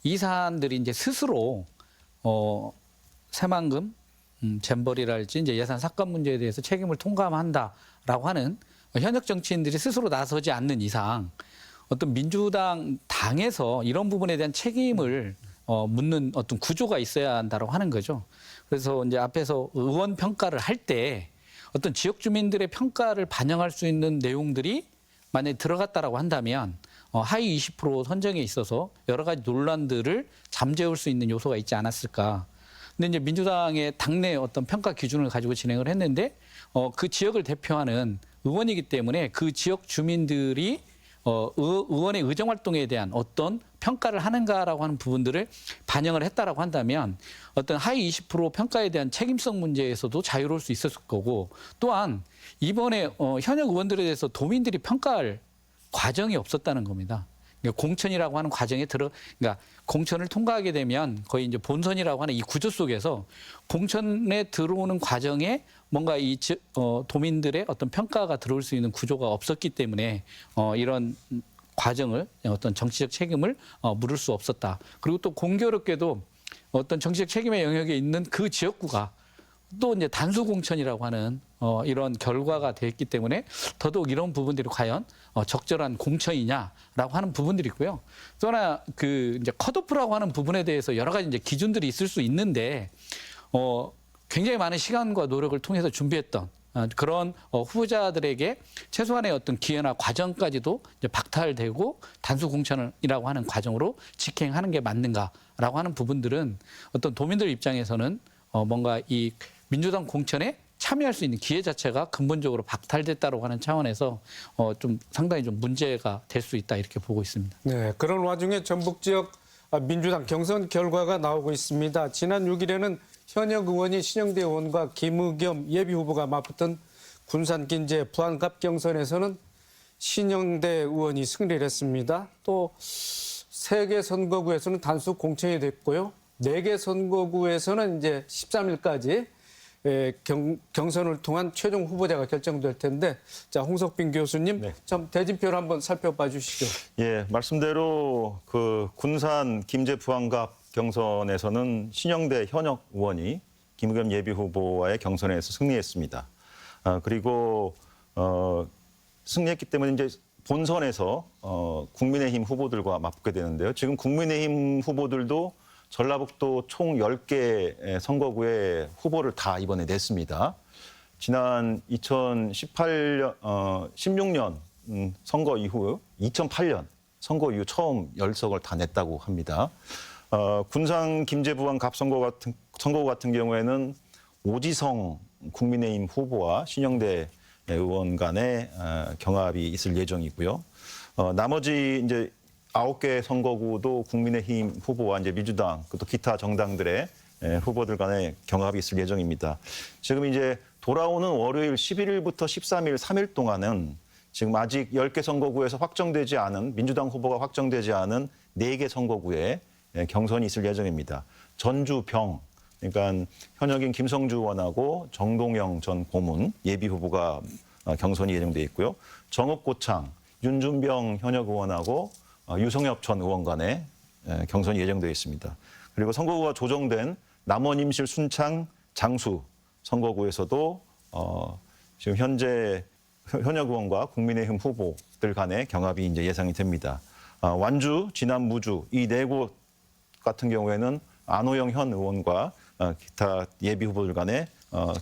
이 사안들이 이제 스스로 새만금 잼버리랄지 이제 예산 삭감 문제에 대해서 책임을 통감한다라고 하는 현역 정치인들이 스스로 나서지 않는 이상 어떤 민주당 당에서 이런 부분에 대한 책임을 묻는 어떤 구조가 있어야 한다고 하는 거죠. 그래서 이제 앞에서 의원 평가를 할 때 어떤 지역 주민들의 평가를 반영할 수 있는 내용들이 만약에 들어갔다라고 한다면 하위 20% 선정에 있어서 여러 가지 논란들을 잠재울 수 있는 요소가 있지 않았을까. 근데 이제 민주당의 당내 어떤 평가 기준을 가지고 진행을 했는데 그 지역을 대표하는 의원이기 때문에 그 지역 주민들이 의원의 의정 활동에 대한 어떤 평가를 하는가라고 하는 부분들을 반영을 했다라고 한다면 어떤 하위 20% 평가에 대한 책임성 문제에서도 자유로울 수 있었을 거고 또한 이번에 현역 의원들에 대해서 도민들이 평가할 과정이 없었다는 겁니다. 그러니까 공천이라고 하는 과정에 그러니까 공천을 통과하게 되면 거의 이제 본선이라고 하는 이 구조 속에서 공천에 들어오는 과정에 뭔가 이 도민들의 어떤 평가가 들어올 수 있는 구조가 없었기 때문에 이런 과정을 어떤 정치적 책임을 물을 수 없었다. 그리고 또 공교롭게도 어떤 정치적 책임의 영역에 있는 그 지역구가 또 이제 단수 공천이라고 하는 이런 결과가 됐기 때문에 더더욱 이런 부분들이 과연 적절한 공천이냐라고 하는 부분들이 있고요. 또 하나 그 이제 컷오프라고 하는 부분에 대해서 여러 가지 이제 기준들이 있을 수 있는데 굉장히 많은 시간과 노력을 통해서 준비했던 그런 후보자들에게 최소한의 어떤 기회나 과정까지도 이제 박탈되고 단수 공천이라고 하는 과정으로 직행하는 게 맞는가라고 하는 부분들은 어떤 도민들 입장에서는 뭔가 이 민주당 공천에 참여할 수 있는 기회 자체가 근본적으로 박탈됐다고 하는 차원에서 좀 상당히 좀 문제가 될 수 있다 이렇게 보고 있습니다. 네, 그런 와중에 전북 지역 민주당 경선 결과가 나오고 있습니다. 지난 6일에는 현역 의원이 신영대 의원과 김의겸 예비후보가 맞붙은 군산-긴제 부안갑 경선에서는 신영대 의원이 승리를 했습니다. 또 3개 선거구에서는 단수 공천이 됐고요. 4개 선거구에서는 이제 13일까지 경선을 통한 최종 후보자가 결정될 텐데, 자, 홍석빈 교수님, 네. 좀 대진표를 한번 살펴봐 주시죠. 예, 말씀대로 그 군산 김제 부안갑 경선에서는 신영대 현역 의원이 김의겸 예비 후보와의 경선에서 승리했습니다. 그리고 승리했기 때문에 이제 본선에서 국민의힘 후보들과 맞붙게 되는데요. 지금 국민의힘 후보들도 전라북도 총 10개 선거구에 후보를 다 이번에 냈습니다. 지난 16년 선거 이후 2008년 선거 이후 처음 10석을 다 냈다고 합니다. 군산 김제부안 갑선거 같은 경우에는 오지성 국민의힘 후보와 신영대 의원 간의 경합이 있을 예정이고요. 나머지 이제 9개 선거구도 국민의힘 후보와 이제 민주당 또 기타 정당들의 후보들 간의 경합이 있을 예정입니다. 지금 이제 돌아오는 월요일 11일부터 13일 3일 동안은 지금 아직 10개 선거구에서 확정되지 않은 민주당 후보가 확정되지 않은 4개 선거구에 경선이 있을 예정입니다. 전주 병, 그러니까 현역인 김성주 의원하고 정동영 전 고문 예비 후보가 경선이 예정돼 있고요. 정읍고창, 윤준병 현역 의원하고 유성엽 전 의원 간의 경선이 예정되어 있습니다. 그리고 선거구가 조정된 남원 임실 순창 장수 선거구에서도 지금 현재 현역 의원과 국민의힘 후보들 간의 경합이 이제 예상이 됩니다. 완주, 진안, 무주 이 4곳 같은 경우에는 안호영 현 의원과 기타 예비 후보들 간의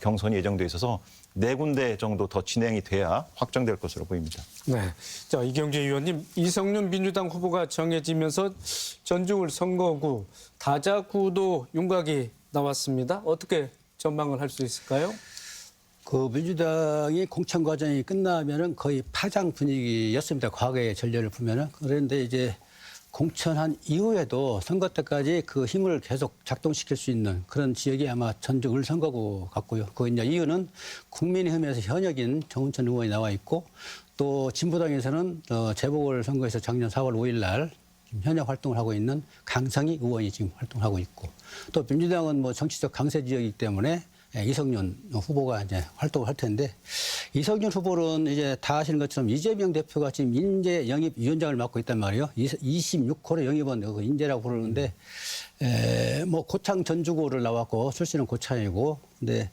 경선이 예정돼 있어서 4군데 정도 더 진행이 돼야 확정될 것으로 보입니다. 네. 자, 이경재 의원님, 이성윤 민주당 후보가 정해지면서 전주울 선거구, 다자구도 윤곽이 나왔습니다. 어떻게 전망을 할 수 있을까요? 그 민주당이 공천 과정이 끝나면은 거의 파장 분위기였습니다. 과거의 전례를 보면은. 그런데 이제 공천한 이후에도 선거 때까지 그 힘을 계속 작동시킬 수 있는 그런 지역이 아마 전주 을 선거구 같고요. 그 이제 이유는 국민의힘에서 현역인 정운천 의원이 나와 있고 또 진보당에서는 재보궐 선거에서 작년 4월 5일 날 현역 활동을 하고 있는 강성희 의원이 지금 활동하고 있고 또 민주당은 뭐 정치적 강세 지역이기 때문에 이성윤 후보가 이제 활동을 할 텐데 이성윤 후보는 이제 다 아시는 것처럼 이재명 대표가 지금 인재 영입 위원장을 맡고 있단 말이에요. 26호로 영입원 그 인재라고 부르는데 뭐 고창 전주고를 나왔고 출신은 고창이고 근데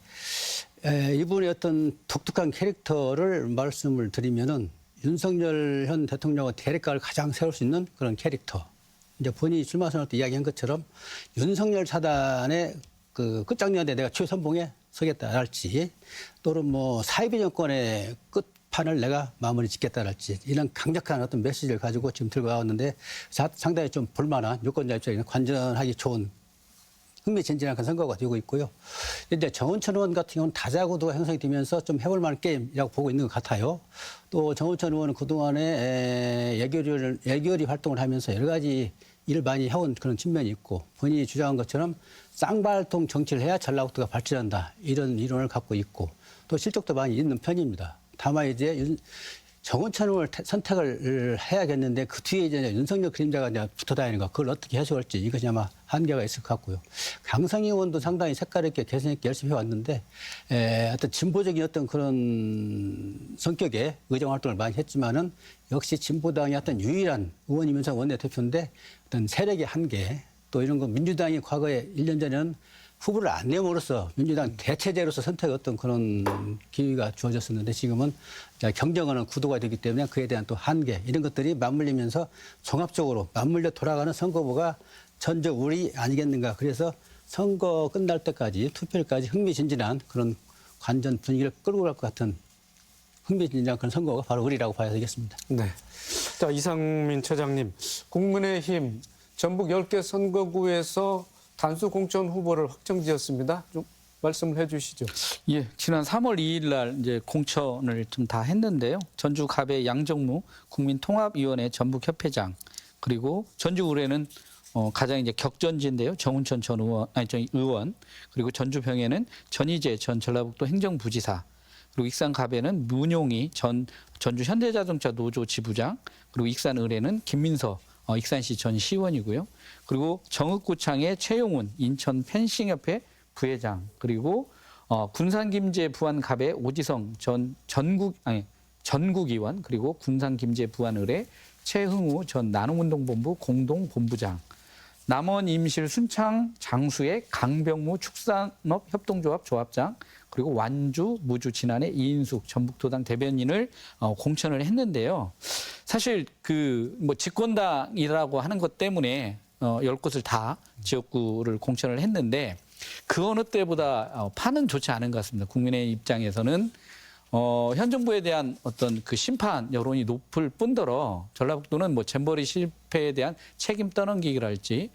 이분의 어떤 독특한 캐릭터를 말씀을 드리면은 윤석열 현 대통령과 대립각을 가장 세울 수 있는 그런 캐릭터. 이제 본인이 출마 선언 때 이야기한 것처럼 윤석열 사단의 그 끝장년에 내가 최선봉에 서겠다랄지 또는 뭐 사이비 정권의 끝판을 내가 마무리 짓겠다랄지 이런 강력한 어떤 메시지를 가지고 지금 들고 나왔는데 상당히 좀 볼만한 유권자 입장에는 관전하기 좋은 흥미진진한 그런 선거가 되고 있고요. 이제 정운천 의원 같은 경우는 다자구도가 형성이 되면서 좀 해볼 만한 게임이라고 보고 있는 것 같아요. 또 정운천 의원은 그동안에 예결위 활동을 하면서 여러 가지 일을 많이 해온 그런 측면이 있고 본인이 주장한 것처럼 쌍발통 정치를 해야 전라북도가 발전한다. 이런 이론을 갖고 있고 또 실적도 많이 있는 편입니다. 다만 이제 정운천 의원을 선택을 해야겠는데 그 뒤에 이제 윤석열 그림자가 이제 붙어 다니는 거 그걸 어떻게 해소할지 이것이 아마 한계가 있을 것 같고요. 강성희 의원도 상당히 색깔 있게 개성 있게 열심히 해왔는데 어떤 진보적인 어떤 그런 성격의 의정 활동을 많이 했지만은 역시 진보당의 어떤 유일한 의원이면서 원내대표인데 어떤 세력의 한계 또 이런 거 민주당이 과거에 1년 전에는 후보를 안 내므로써 민주당 대체제로서 선택의 어떤 그런 기회가 주어졌었는데 지금은 경쟁하는 구도가 되기 때문에 그에 대한 또 한계 이런 것들이 맞물리면서 종합적으로 맞물려 돌아가는 선거구가 전주 울이 아니겠는가. 그래서 선거 끝날 때까지 투표일까지 흥미진진한 그런 관전 분위기를 끌고 갈 것 같은 흥미진진한 그런 선거가 바로 을이라고 봐야 되겠습니다. 네. 자, 이상민 처장님, 국민의힘 전북 10개 선거구에서 단수 공천 후보를 확정지었습니다. 좀 말씀을 해주시죠. 예, 지난 3월 2일 날 이제 공천을 좀 다 했는데요. 전주 갑의 양정무 국민통합위원회 전북협회장 그리고 전주 의뢰는 가장 이제 격전지인데요. 정운천 전 의원 그리고 전주 병에는 전희재 전 전라북도 행정부지사 그리고 익산 갑에는 문용희 전 전주 현대자동차 노조 지부장 그리고 익산 의뢰는 김민서 익산시 전 시의원이고요. 그리고 정읍구창의 최용훈 인천 펜싱협회 부회장 그리고 군산김제 부안갑의 오지성 전국위원 그리고 군산김제 부안을의 최흥우 전 나눔운동본부 공동본부장 남원 임실 순창 장수의 강병무 축산업협동조합 조합장 그리고 완주 무주 진안의 이인숙 전북도당 대변인을 공천을 했는데요. 사실 그 뭐 집권당이라고 하는 것 때문에 10곳을 다 지역구를 공천을 했는데 그 어느 때보다 판은 좋지 않은 것 같습니다. 국민의 입장에서는 현 정부에 대한 어떤 그 심판 여론이 높을 뿐더러 전라북도는 뭐 잼버리 실패에 대한 책임 떠넘기기랄지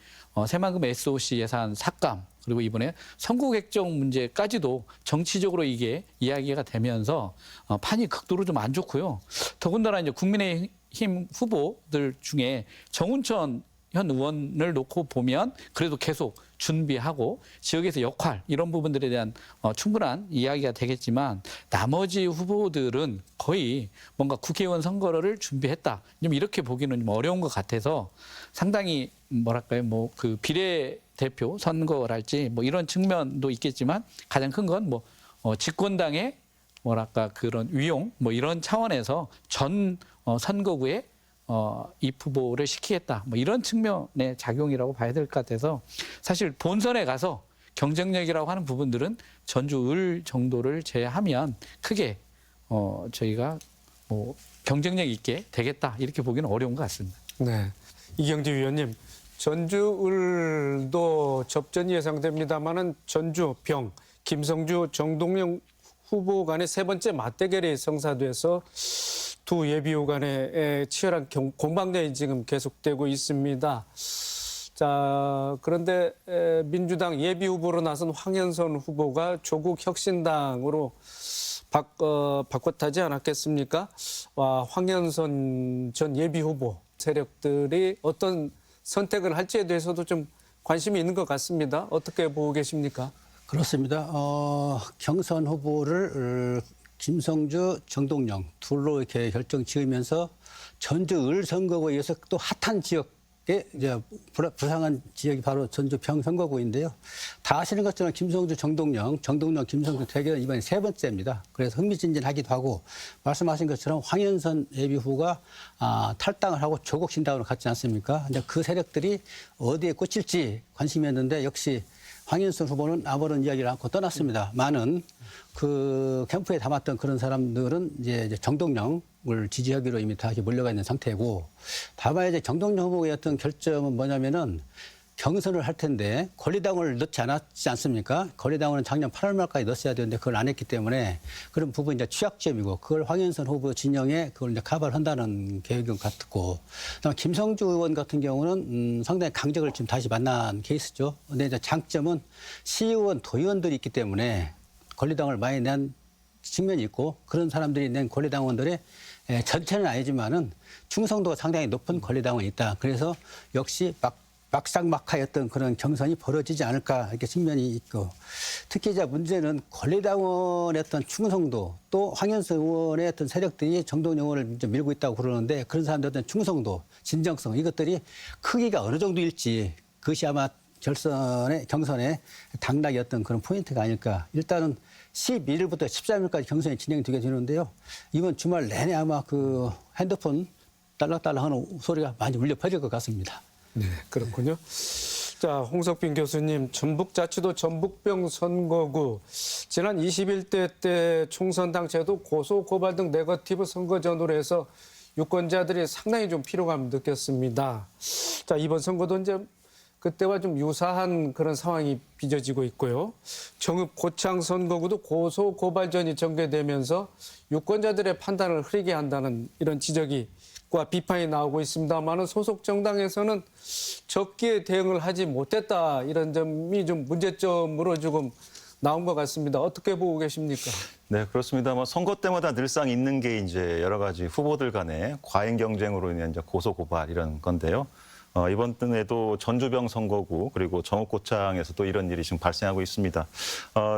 새만금 SOC 예산 삭감 그리고 이번에 선거 객정 문제까지도 정치적으로 이게 이야기가 되면서 판이 극도로 좀 안 좋고요. 더군다나 이제 국민의힘 후보들 중에 정운천 현 의원을 놓고 보면 그래도 계속 준비하고 지역에서 역할 이런 부분들에 대한 충분한 이야기가 되겠지만 나머지 후보들은 거의 뭔가 국회의원 선거를 준비했다. 좀 이렇게 보기는 좀 어려운 것 같아서 상당히 뭐랄까요, 뭐 그 비례대표 선거랄지 뭐 이런 측면도 있겠지만 가장 큰 건 뭐 집권당의 뭐랄까 그런 위용 뭐 이런 차원에서 전 선거구에 입후보를 시키겠다. 뭐 이런 측면의 작용이라고 봐야 될 것 같아서 사실 본선에 가서 경쟁력이라고 하는 부분들은 전주 을 정도를 제외하면 크게 저희가 뭐 경쟁력 있게 되겠다 이렇게 보기는 어려운 것 같습니다. 네. 이경재 위원님, 전주 을도 접전이 예상됩니다만은 전주 병 김성주, 정동영 후보 간의 세 번째 맞대결이 성사돼서 두 예비후 간의 치열한 공방전이 지금 계속되고 있습니다. 자, 그런데 민주당 예비후보로 나선 황현선 후보가 조국 혁신당으로 바꿔타지 않았겠습니까? 황현선 전 예비후보 세력들이 어떤 선택을 할지에 대해서도 좀 관심이 있는 것 같습니다. 어떻게 보고 계십니까? 그렇습니다. 경선 후보를 김성주, 정동영 둘로 이렇게 결정 지으면서 전주 을 선거구에 의해서 또 핫한 지역에 이제 부상한 지역이 바로 전주 평 선거구인데요. 다 아시는 것처럼 김성주, 정동영, 김성주 대결은 이번이 세 번째입니다. 그래서 흥미진진하기도 하고 말씀하신 것처럼 황현선 예비후보가 탈당을 하고 조국 신당으로 갔지 않습니까? 이제 그 세력들이 어디에 꽂힐지 관심이었는데 역시 황현선 후보는 아무런 이야기를 않고 떠났습니다. 많은 그 캠프에 담았던 그런 사람들은 이제 정동영을 지지하기로 이미 다 몰려가 있는 상태고, 다만 이제 정동영 후보의 어떤 결정은 뭐냐면은 경선을 할 텐데 권리당원을 넣지 않았지 않습니까? 권리당원은 작년 8월 말까지 넣었어야 되는데 그걸 안 했기 때문에 그런 부분이 이제 취약점이고, 그걸 황현선 후보 진영에 그걸 이제 카바를 한다는 계획인 것 같고, 그다음에 김성주 의원 같은 경우는 상당히 강적을 지금 다시 만난 케이스죠. 근데 이제 장점은 시의원, 도의원들이 있기 때문에 권리당원을 많이 낸 측면이 있고, 그런 사람들이 낸 권리당원들의 전체는 아니지만은 충성도가 상당히 높은 권리당원이 있다. 그래서 역시 막상막하였던 그런 경선이 벌어지지 않을까 이렇게 측면이 있고, 특히 이제 문제는 권리당원의 어떤 충성도, 또 황현선 의원의 어떤 세력들이 정동영 의원을 이제 밀고 있다고 그러는데 그런 사람들의 어떤 충성도, 진정성, 이것들이 크기가 어느 정도일지, 그것이 아마 경선의 당락이었던 그런 포인트가 아닐까. 일단은 11일부터 13일까지 경선이 진행되게 되는데요. 이번 주말 내내 아마 그 핸드폰 딸랑딸랑 하는 소리가 많이 울려 퍼질 것 같습니다. 네, 그렇군요. 자, 홍석빈 교수님, 전북자치도 전북병 선거구 지난 21대 때 총선 당시에도 고소 고발 등 네거티브 선거 전으로 해서 유권자들이 상당히 좀 피로감을 느꼈습니다. 자, 이번 선거도 이제 그때와 좀 유사한 그런 상황이 빚어지고 있고요. 정읍 고창 선거구도 고소 고발전이 전개되면서 유권자들의 판단을 흐리게 한다는 이런 지적과 비판이 나오고 있습니다만은 소속 정당에서는 적기에 대응을 하지 못했다, 이런 점이 좀 문제점으로 조금 나온 것 같습니다. 어떻게 보고 계십니까? 네, 그렇습니다. 선거 때마다 늘상 있는 게 이제 여러 가지 후보들 간의 과잉 경쟁으로 인한 이제 고소 고발 이런 건데요. 이번 때에도 전주병 선거구 그리고 정읍고창에서 또 이런 일이 지금 발생하고 있습니다.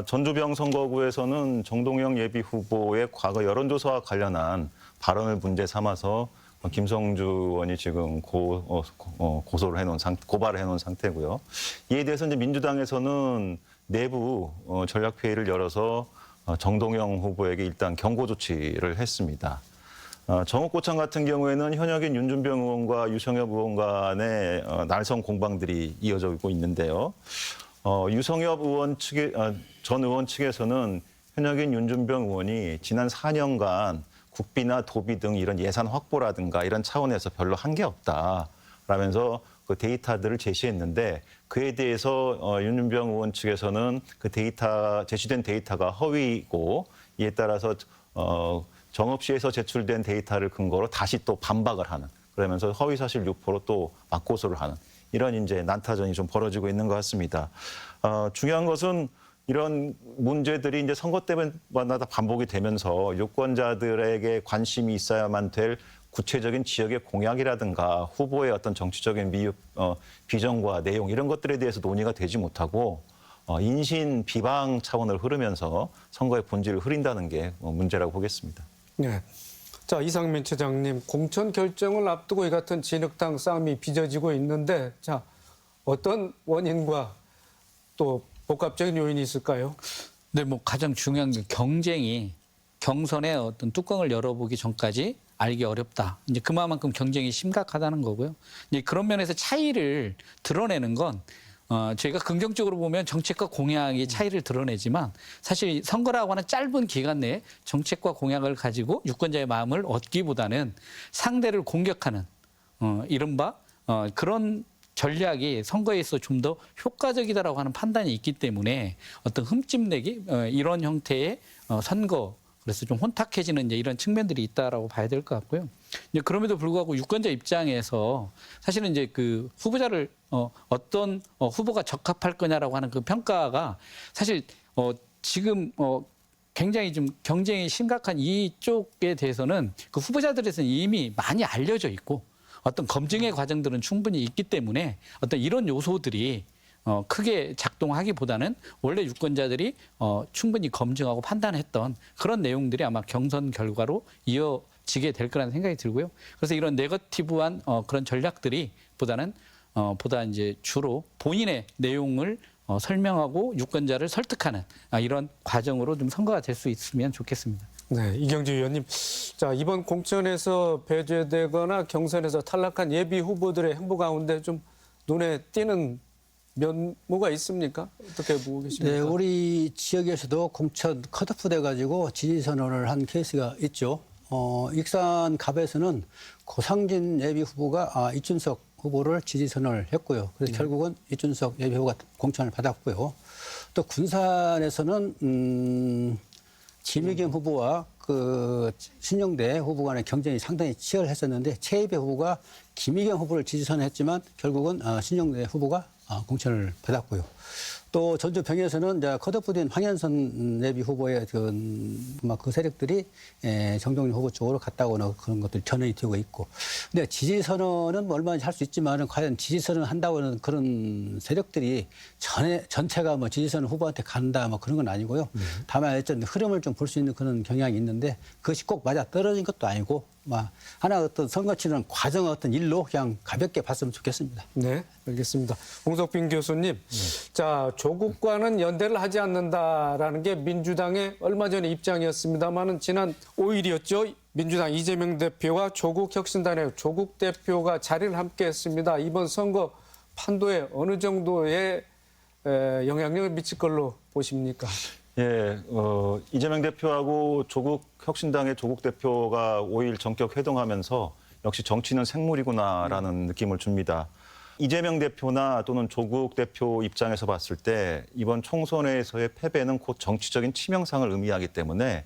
전주병 선거구에서는 정동영 예비 후보의 과거 여론조사와 관련한 발언을 문제 삼아서 김성주 의원이 지금 고소를 해놓은 고발을 해놓은 상태고요. 이에 대해서 이제 민주당에서는 내부 전략회의를 열어서 정동영 후보에게 일단 경고 조치를 했습니다. 정읍고창 같은 경우에는 현역인 윤준병 의원과 유성엽 의원 간의 날선 공방들이 이어지고 있는데요. 유성엽 의원 전 의원 측에서는 현역인 윤준병 의원이 지난 4년간 국비나 도비 등 이런 예산 확보라든가 이런 차원에서 별로 한 게 없다라면서 그 데이터들을 제시했는데, 그에 대해서 윤준병 의원 측에서는 그 제시된 데이터가 허위이고, 이에 따라서 정읍시에서 제출된 데이터를 근거로 다시 또 반박을 하는, 그러면서 허위사실 유포로 또 맞고소를 하는 이런 이제 난타전이 좀 벌어지고 있는 것 같습니다. 중요한 것은 이런 문제들이 이제 선거 때마다 반복이 되면서 유권자들에게 관심이 있어야만 될 구체적인 지역의 공약이라든가 후보의 어떤 정치적인 비전과 내용 이런 것들에 대해서 논의가 되지 못하고 인신 비방 차원을 흐르면서 선거의 본질을 흐린다는 게 문제라고 보겠습니다. 네. 자, 이상민 처장님, 공천 결정을 앞두고 이 같은 진흙탕 싸움이 빚어지고 있는데, 자, 어떤 원인과 또 복합적인 요인이 있을까요? 네, 가장 중요한 게 경쟁이 경선의 어떤 뚜껑을 열어보기 전까지 알기 어렵다. 이제 그만큼 경쟁이 심각하다는 거고요. 이제 그런 면에서 차이를 드러내는 건 저희가 긍정적으로 보면 정책과 공약이 차이를 드러내지만, 사실 선거라고 하는 짧은 기간 내에 정책과 공약을 가지고 유권자의 마음을 얻기보다는 상대를 공격하는 이른바 그런 전략이 선거에 있어 좀 더 효과적이다라고 하는 판단이 있기 때문에 어떤 흠집내기 이런 형태의 선거 그래서 좀 혼탁해지는 이제 이런 측면들이 있다라고 봐야 될 것 같고요. 이제 그럼에도 불구하고 유권자 입장에서 사실은 이제 그 후보자를 어떤 후보가 적합할 거냐라고 하는 그 평가가 사실 지금 굉장히 좀 경쟁이 심각한 이쪽에 대해서는 그 후보자들에서는 이미 많이 알려져 있고 어떤 검증의 과정들은 충분히 있기 때문에 어떤 이런 요소들이 크게 작동하기보다는 원래 유권자들이 충분히 검증하고 판단했던 그런 내용들이 아마 경선 결과로 이어지게 될 거라는 생각이 들고요. 그래서 이런 네거티브한 그런 전략들이 보다 이제 주로 본인의 내용을 설명하고 유권자를 설득하는 이런 과정으로 좀 선거가 될 수 있으면 좋겠습니다. 네, 이경주 의원님. 자, 이번 공천에서 배제되거나 경선에서 탈락한 예비 후보들의 행보 가운데 좀 눈에 띄는 면모가 있습니까? 어떻게 보고 계십니까? 네, 우리 지역에서도 공천 컷오프 돼가지고 지지 선언을 한 케이스가 있죠. 익산 갑에서는 고상진 예비 후보가 이준석 후보를 지지 선언을 했고요. 그래서 결국은 이준석 예비 후보가 공천을 받았고요. 또 군산에서는 지미경 후보와 그 신영대 후보 간의 경쟁이 상당히 치열했었는데 최입의 후보가 김희경 후보를 지지 선언했지만 결국은 신영대 후보가 공천을 받았고요. 또 전주 병에서는 이제 컷오프된 황현선 예비 후보의 그 세력들이 정동윤 후보 쪽으로 갔다고는 그런 것들이 전언이 되고 있고. 근데 지지 선언은 뭐 얼마든지 할 수 있지만은 과연 지지 선언 한다고는 그런 세력들이 전체가 뭐 지지 선언 후보한테 간다 뭐 그런 건 아니고요. 다만 어쨌든 흐름을 좀 볼 수 있는 그런 경향이 있는데 그것이 꼭 맞아 떨어진 것도 아니고 하나 어떤 선거 치는 과정 어떤 일로 그냥 가볍게 봤으면 좋겠습니다. 네, 알겠습니다. 홍석빈 교수님, 자, 조국과는 연대를 하지 않는다라는 게 민주당의 얼마 전의 입장이었습니다만은 지난 5일이었죠. 민주당 이재명 대표와 조국 혁신단의 조국 대표가 자리를 함께했습니다. 이번 선거 판도에 어느 정도의 영향력을 미칠 걸로 보십니까? 예, 이재명 대표하고 조국 혁신당의 조국 대표가 5일 전격 회동하면서 역시 정치는 생물이구나라는 느낌을 줍니다. 이재명 대표나 또는 조국 대표 입장에서 봤을 때 이번 총선에서의 패배는 곧 정치적인 치명상을 의미하기 때문에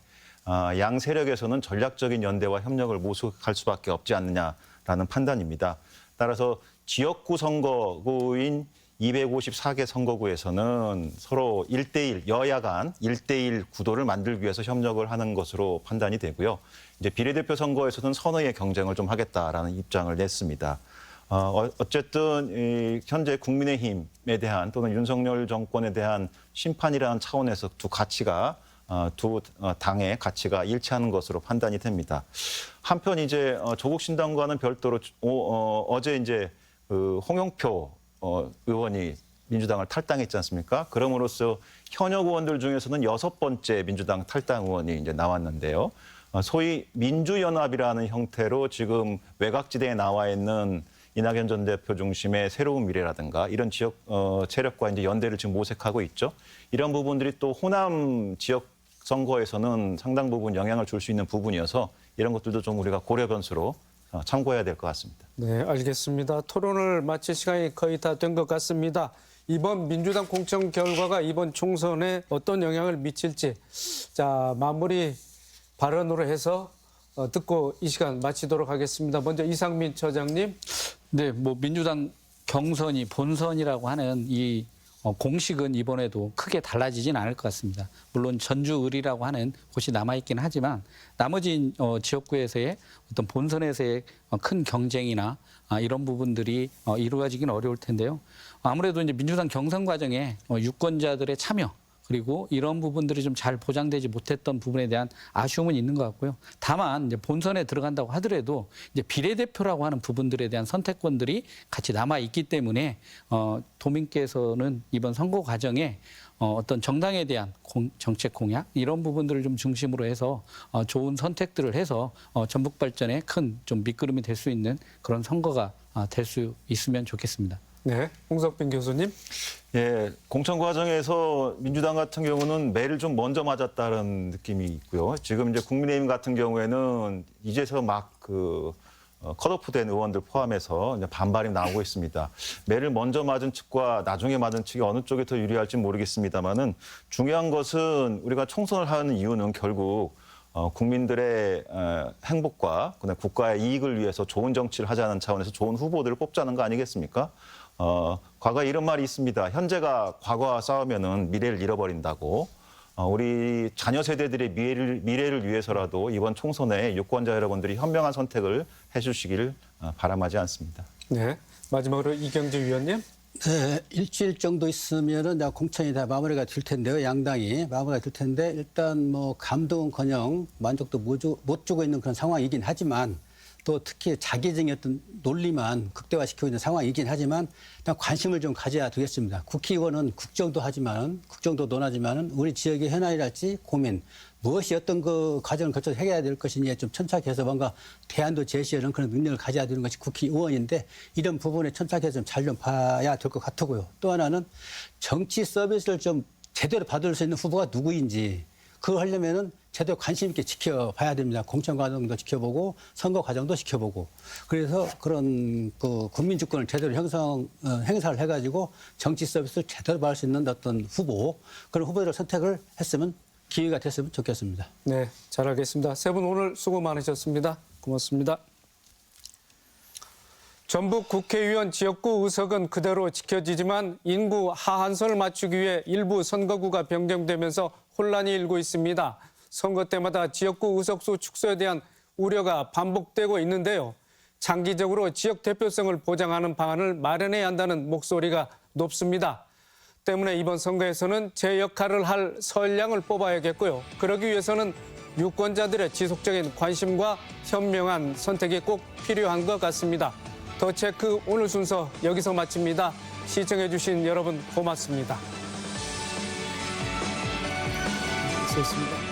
양 세력에서는 전략적인 연대와 협력을 모색할 수밖에 없지 않느냐라는 판단입니다. 따라서 지역구 선거구인 254개 선거구에서는 서로 1대1, 여야 간 1대1 구도를 만들기 위해서 협력을 하는 것으로 판단이 되고요. 이제 비례대표 선거에서는 선의의 경쟁을 좀 하겠다라는 입장을 냈습니다. 어쨌든 현재 국민의힘에 대한 또는 윤석열 정권에 대한 심판이라는 차원에서 두 가치가 두 당의 가치가 일치하는 것으로 판단이 됩니다. 한편 이제 조국 신당과는 별도로 어제 이제 그 홍영표 의원이 민주당을 탈당했지 않습니까? 그럼으로써 현역 의원들 중에서는 6번째 민주당 탈당 의원이 이제 나왔는데요. 소위 민주연합이라는 형태로 지금 외곽지대에 나와 있는 이낙연 전 대표 중심의 새로운 미래라든가 이런 지역 세력과 이제 연대를 지금 모색하고 있죠. 이런 부분들이 또 호남 지역 선거에서는 상당 부분 영향을 줄 수 있는 부분이어서 이런 것들도 좀 우리가 고려 변수로 참고해야 될 것 같습니다. 네, 알겠습니다. 토론을 마칠 시간이 거의 다 된 것 같습니다. 이번 민주당 공천 결과가 이번 총선에 어떤 영향을 미칠지 자 마무리 발언으로 해서 듣고 이 시간 마치도록 하겠습니다. 먼저 이상민 처장님. 네, 뭐 민주당 경선이 본선이라고 하는 이 공식은 이번에도 크게 달라지진 않을 것 같습니다. 물론 전주을이라고 하는 곳이 남아있긴 하지만 나머지 지역구에서의 어떤 본선에서의 큰 경쟁이나 이런 부분들이 이루어지긴 어려울 텐데요. 아무래도 이제 민주당 경선 과정에 유권자들의 참여 그리고 이런 부분들이 좀 잘 보장되지 못했던 부분에 대한 아쉬움은 있는 것 같고요. 다만 이제 본선에 들어간다고 하더라도 이제 비례대표라고 하는 부분들에 대한 선택권들이 같이 남아 있기 때문에 도민께서는 이번 선거 과정에 어떤 정당에 대한 정책 공약 이런 부분들을 좀 중심으로 해서 좋은 선택들을 해서 전북 발전에 큰 좀 밑거름이 될 수 있는 그런 선거가 될 수 있으면 좋겠습니다. 네, 홍석빈 교수님. 예, 공천 과정에서 민주당 같은 경우는 매를 좀 먼저 맞았다는 느낌이 있고요. 지금 이제 국민의힘 같은 경우에는 이제서 막 컷오프된 의원들 포함해서 이제 반발이 나오고 있습니다. 매를 먼저 맞은 측과 나중에 맞은 측이 어느 쪽이 더 유리할지 모르겠습니다만은 중요한 것은 우리가 총선을 하는 이유는 결국 국민들의 행복과 그다음에 국가의 이익을 위해서 좋은 정치를 하자는 차원에서 좋은 후보들을 뽑자는 거 아니겠습니까? 과거에 이런 말이 있습니다. 현재가 과거와 싸우면은 미래를 잃어버린다고. 우리 자녀 세대들의 미래를 위해서라도 이번 총선에 유권자 여러분들이 현명한 선택을 해주시기를 바람하지 않습니다. 네. 마지막으로 이경재 위원님. 네, 일주일 정도 있으면은 공천이 다 마무리가 될 텐데요. 양당이 마무리가 될 텐데 일단 뭐 감동은커녕 만족도 못 주고 있는 그런 상황이긴 하지만 또 특히 자기적인 어떤 논리만 극대화시키고 있는 상황이긴 하지만 일단 관심을 좀 가져야 되겠습니다. 국회의원은 국정도 논하지만은 우리 지역의 현안이랄지 고민 무엇이 어떤 그 과정을 거쳐서 해결해야 될 것인지에 좀 천착해서 뭔가 대안도 제시하는 그런 능력을 가져야 되는 것이 국회의원인데 이런 부분에 천착해서 좀 잘 좀 봐야 될 것 같고요. 또 하나는 정치 서비스를 좀 제대로 받을 수 있는 후보가 누구인지 그거 하려면은 제대로 관심 있게 지켜봐야 됩니다. 공천 과정도 지켜보고 선거 과정도 지켜보고 그래서 그런 그 국민 주권을 제대로 행사를 해가지고 정치 서비스를 제대로 받을 수 있는 어떤 후보 그런 후보들을 선택을 했으면 기회가 됐으면 좋겠습니다. 네, 잘 알겠습니다. 세 분 오늘 수고 많으셨습니다. 고맙습니다. 전북 국회의원 지역구 의석은 그대로 지켜지지만 인구 하한선을 맞추기 위해 일부 선거구가 변경되면서 혼란이 일고 있습니다. 선거 때마다 지역구 의석수 축소에 대한 우려가 반복되고 있는데요. 장기적으로 지역 대표성을 보장하는 방안을 마련해야 한다는 목소리가 높습니다. 때문에 이번 선거에서는 제 역할을 할 서열량을 뽑아야겠고요. 그러기 위해서는 유권자들의 지속적인 관심과 현명한 선택이 꼭 필요한 것 같습니다. 더 체크 오늘 순서 여기서 마칩니다. 시청해주신 여러분 고맙습니다. 수고하셨습니다.